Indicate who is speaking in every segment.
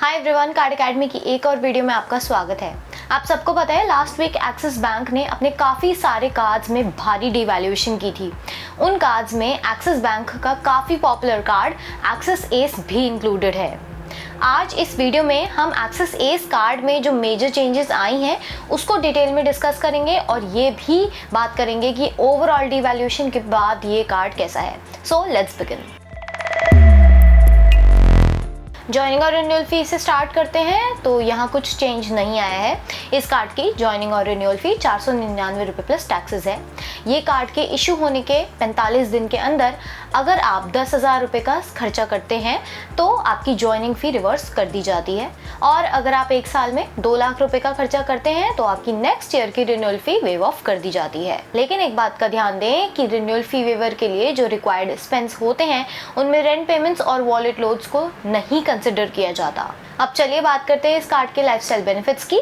Speaker 1: Hi everyone, card academy की एक और वीडियो में आपका स्वागत है। आप सबको पता है लास्ट वीक एक्सिस बैंक ने अपने काफ़ी सारे कार्ड्स में भारी डिवैल्यूएशन की थी। उन कार्ड्स में एक्सिस बैंक का काफ़ी पॉपुलर कार्ड एक्सिस एस भी इंक्लूडेड है। आज इस वीडियो में हम एक्सिस एस कार्ड में जो मेजर चेंजेस आई हैं उसको डिटेल में डिस्कस करेंगे और ये भी बात करेंगे कि ओवरऑल डिवैल्यूएशन के बाद ये कार्ड कैसा है। So let's begin. जॉइनिंग और रिन्यूअल फी से स्टार्ट करते हैं तो यहाँ कुछ चेंज नहीं आया है। इस कार्ड की जॉइनिंग और रिन्यूअल फी 499 रुपये प्लस टैक्सेस है। ये कार्ड के इशू होने के 45 दिन के अंदर अगर आप 10,000 रुपये का खर्चा करते हैं तो आपकी जॉइनिंग फ़ी रिवर्स कर दी जाती है, और अगर आप एक साल में 2 लाख रुपये का खर्चा करते हैं तो आपकी नेक्स्ट ईयर की रिन्यूअल फ़ी वेव ऑफ कर दी जाती है। लेकिन एक बात का ध्यान दें कि रिन्यूअल फ़ी वेवर के लिए जो रिक्वायर्ड एक्सपेंस होते हैं उनमें रेंट पेमेंट्स और वॉलेट लोड्स को नहीं कंसिडर किया जाता। अब चलिए बात करते हैं इस कार्ड के लाइफस्टाइल बेनिफिट्स की।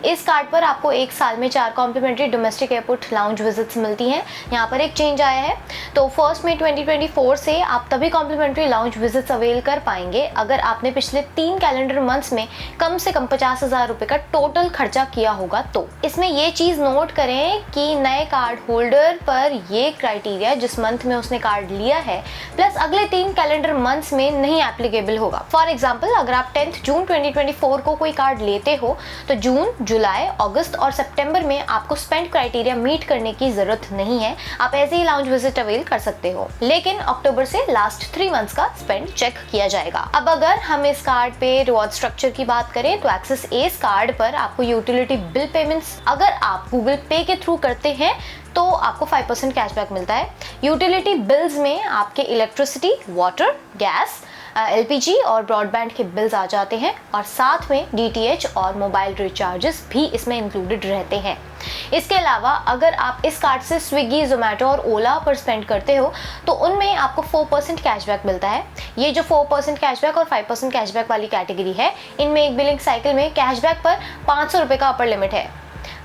Speaker 1: इस कार्ड पर आपको एक साल में 4 complimentary domestic airport lounge visits मिलती हैं। यहाँ पर एक चेंज आया है, तो 1 मई 2024 से आप तभी कॉम्प्लीमेंट्री लाउंज विजिट्स अवेल कर पाएंगे अगर आपने पिछले 3 कैलेंडर मंथ्स में कम से कम 50,000 रुपये का टोटल खर्चा किया होगा। तो इसमें ये चीज़ नोट करें कि नए कार्ड होल्डर पर ये क्राइटेरिया जिस मंथ में उसने कार्ड लिया है प्लस अगले 3 कैलेंडर मंथ्स में नहीं एप्लीकेबल होगा। फॉर एग्जाम्पल, अगर आप 10 जून 2024 को कोई कार्ड लेते हो तो जून, जुलाई, अगस्त और सितंबर में आपको स्पेंड क्राइटेरिया मीट करने की जरूरत नहीं है। आप ऐसे ही लाउंज विजिट अवेल कर सकते हो, लेकिन अक्टूबर से लास्ट 3 मंथ्स का स्पेंड चेक किया जाएगा। अब अगर हम इस कार्ड पे रिवॉर्ड स्ट्रक्चर की बात करें तो एक्सिस एस कार्ड पर आपको यूटिलिटी बिल पेमेंट्स अगर आप गूगल पे के थ्रू करते हैं तो आपको 5% कैशबैक मिलता है। यूटिलिटी बिल्स में आपके इलेक्ट्रिसिटी, वाटर, गैस, LPG और ब्रॉडबैंड के बिल्स आ जाते हैं, और साथ में DTH और मोबाइल रिचार्जेस भी इसमें इंक्लूडेड रहते हैं। इसके अलावा अगर आप इस कार्ड से स्विगी, जोमेटो और ओला पर स्पेंड करते हो तो उनमें आपको 4% कैशबैक मिलता है। ये जो 4% कैशबैक और 5% कैशबैक वाली कैटेगरी है, इनमें एक बिलिंग साइकिल में कैशबैक पर 500 रुपये का अपर लिमिट है।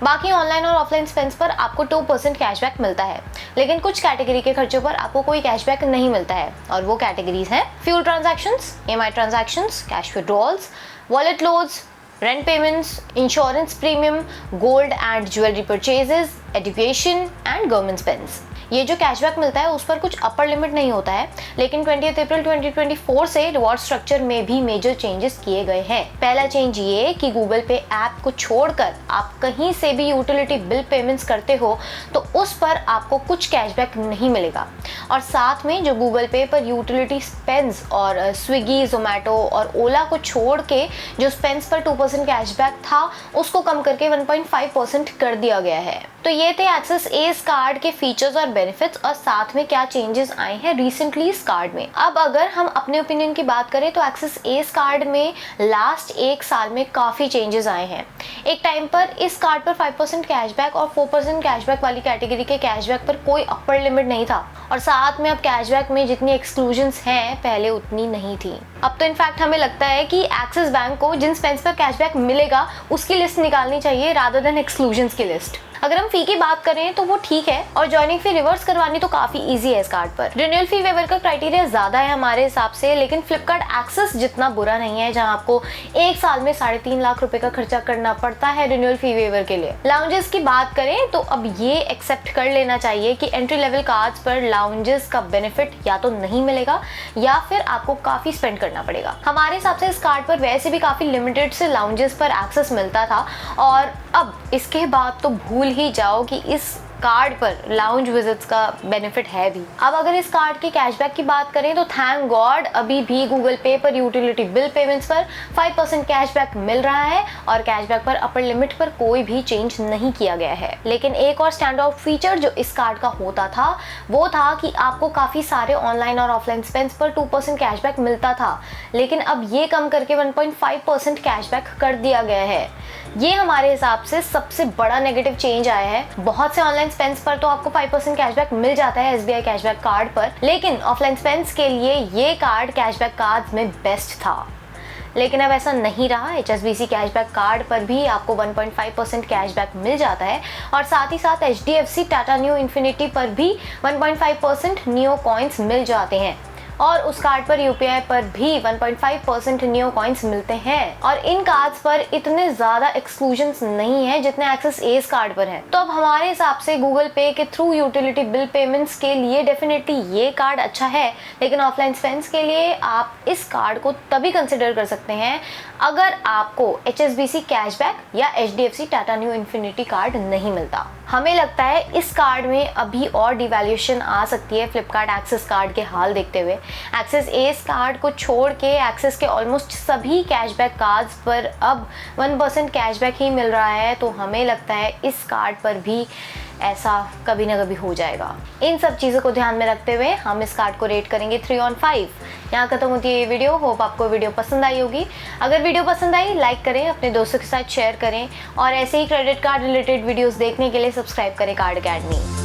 Speaker 1: बाकी ऑनलाइन और ऑफलाइन स्पेंड्स पर आपको 2% कैशबैक मिलता है, लेकिन कुछ कैटेगरी के खर्चों पर आपको कोई कैशबैक नहीं मिलता है, और वो कैटेगरीज हैं fuel transactions, EMI transactions, cash withdrawals, wallet loads, rent payments, insurance premium, gold and jewellery purchases, education and government spends. ये जो कैशबैक मिलता है उस पर कुछ अपर लिमिट नहीं होता है, लेकिन 20 अप्रैल 2024 से रिवॉर्ड स्ट्रक्चर में भी मेजर चेंजेस किए गए हैं। पहला चेंज ये कि गूगल पे ऐप को छोड़कर आप कहीं से भी यूटिलिटी बिल पेमेंट्स करते हो तो उस पर आपको कुछ कैशबैक नहीं मिलेगा, और साथ में जो गूगल पे पर यूटिलिटी स्पेंड्स और स्विगी, जोमेटो और ओला को छोड़ के जो स्पेंड्स पर 2% कैशबैक था उसको कम करके 1.5% कर दिया गया है। तो ये थे एक्सिस एस कार्ड के फीचर्स और बेनिफिट्स, और साथ में क्या चेंजेस आए हैं रिसेंटली इस कार्ड में। अब अगर हम अपने ओपिनियन की बात करें तो एक्सिस एस कार्ड में लास्ट 1 साल में काफ़ी चेंजेस आए हैं। एक टाइम पर इस कार्ड पर 5% कैशबैक और 4% कैशबैक वाली कैटेगरी के कैशबैक पर कोई अपर लिमिट नहीं था, और साथ में अब कैशबैक में जितनी एक्सक्लूजन्स हैं पहले उतनी नहीं थी। अब तो इनफैक्ट हमें लगता है कि एक्सिस बैंक को जिन स्पेंड्स पर कैशबैक मिलेगा उसकी लिस्ट निकालनी चाहिए रादर देन एक्सक्लूजन्स की लिस्ट। अगर हम फी की बात करें तो वो ठीक है, और जॉइनिंग फी रिवर्स करवानी तो काफी इजी है इस कार्ड पर। रिन्यूअल फी वेवर का क्राइटेरिया ज्यादा है हमारे हिसाब से, लेकिन फ्लिपकार्ट एक्सेस जितना बुरा नहीं है जहां आपको एक साल में 3.5 लाख रुपए का खर्चा करना पड़ता है रिन्यूअल फी वेवर के लिए। लाउंजेस की बात करें तो अब ये एक्सेप्ट कर लेना चाहिए कि एंट्री लेवल कार्ड्स पर लाउंजेस का बेनिफिट या तो नहीं मिलेगा या फिर आपको काफी स्पेंड करना पड़ेगा। हमारे हिसाब से इस कार्ड पर वैसे भी काफी लिमिटेड से लाउंजेस पर एक्सेस मिलता था, और अब इसके बाद तो भूल ही जाओ कि इस कार्ड पर लाउंज विजिट्स का बेनिफिट है भी। अब अगर इस कार्ड के कैशबैक की बात करें तो थैंक गॉड अभी भी गूगल पे पर यूटिलिटी बिल पेमेंट्स पर 5% कैशबैक मिल रहा है, और कैशबैक पर अपर लिमिट पर कोई भी चेंज नहीं किया गया है। लेकिन एक और स्टैंड आउट फीचर जो इस कार्ड का होता था वो था कि आपको काफ़ी सारे ऑनलाइन और ऑफलाइन स्पेंड्स पर 2% कैशबैक मिलता था, लेकिन अब ये कम करके 1.5% कैशबैक कर दिया गया है। ये हमारे हिसाब से सबसे बड़ा नेगेटिव चेंज आया है। बहुत से ऑनलाइन स्पेंड्स पर तो आपको 5% कैशबैक मिल जाता है SBI कैशबैक कार्ड पर, लेकिन ऑफलाइन स्पेंड्स के लिए ये कार्ड कैशबैक कार्ड में बेस्ट था। लेकिन अब ऐसा नहीं रहा। HSBC कैशबैक कार्ड पर भी आपको 1.5% कैशबैक मिल जाता है, और साथ ही साथ HDFC टाटा न्यू इन्फिनिटी पर भी 1.5% नियो कॉइन्स मिल जाते हैं। और उस कार्ड पर यूपीआई पर भी 1.5% नियो कॉइन्स मिलते हैं। और इन कार्ड्स पर इतने ज़्यादा एक्सक्लूजन्स नहीं है जितने एक्सिस एस कार्ड पर है। तो अब हमारे हिसाब से गूगल पे के थ्रू यूटिलिटी बिल पेमेंट्स के लिए डेफिनेटली ये कार्ड अच्छा है, लेकिन ऑफलाइन स्पेंड्स के लिए आप इस कार्ड को तभी कंसिडर कर सकते हैं अगर आपको HSBC कैशबैक या HDFC Tata new infinity card नहीं मिलता। हमें लगता है इस कार्ड में अभी और डिवैल्यूएशन आ सकती है फ्लिपकार्ट एक्सिस कार्ड के हाल देखते हुए। एक्सिस एस कार्ड को छोड़ के एक्सिस के ऑलमोस्ट सभी कैशबैक कार्ड्स पर अब 1% कैशबैक ही मिल रहा है, तो हमें लगता है इस कार्ड पर भी ऐसा कभी ना कभी हो जाएगा। इन सब चीज़ों को ध्यान में रखते हुए हम इस कार्ड को रेट करेंगे 3/5। यहाँ खत्म होती है ये वीडियो। होप आपको वीडियो पसंद आई होगी। अगर वीडियो पसंद आई लाइक करें, अपने दोस्तों के साथ शेयर करें और ऐसे ही क्रेडिट कार्ड रिलेटेड वीडियोस देखने के लिए सब्सक्राइब करें कार्ड अकेडमी।